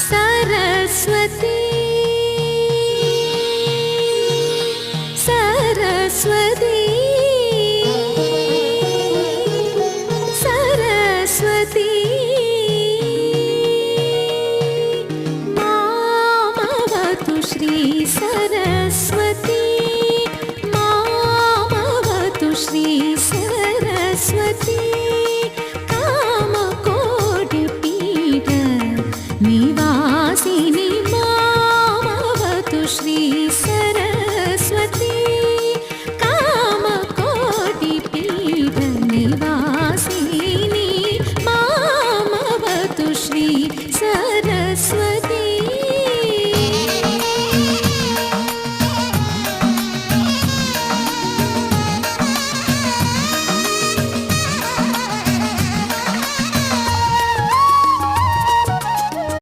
Saraswati Saraswati Saraswati मामवतु Shri Saraswati मामवतु Shri Saraswati कामकोटिपीठ Nivasini मामवतु Shri Saraswati कामकोटिपीठ Nivasini मामवतु Shri Saraswati.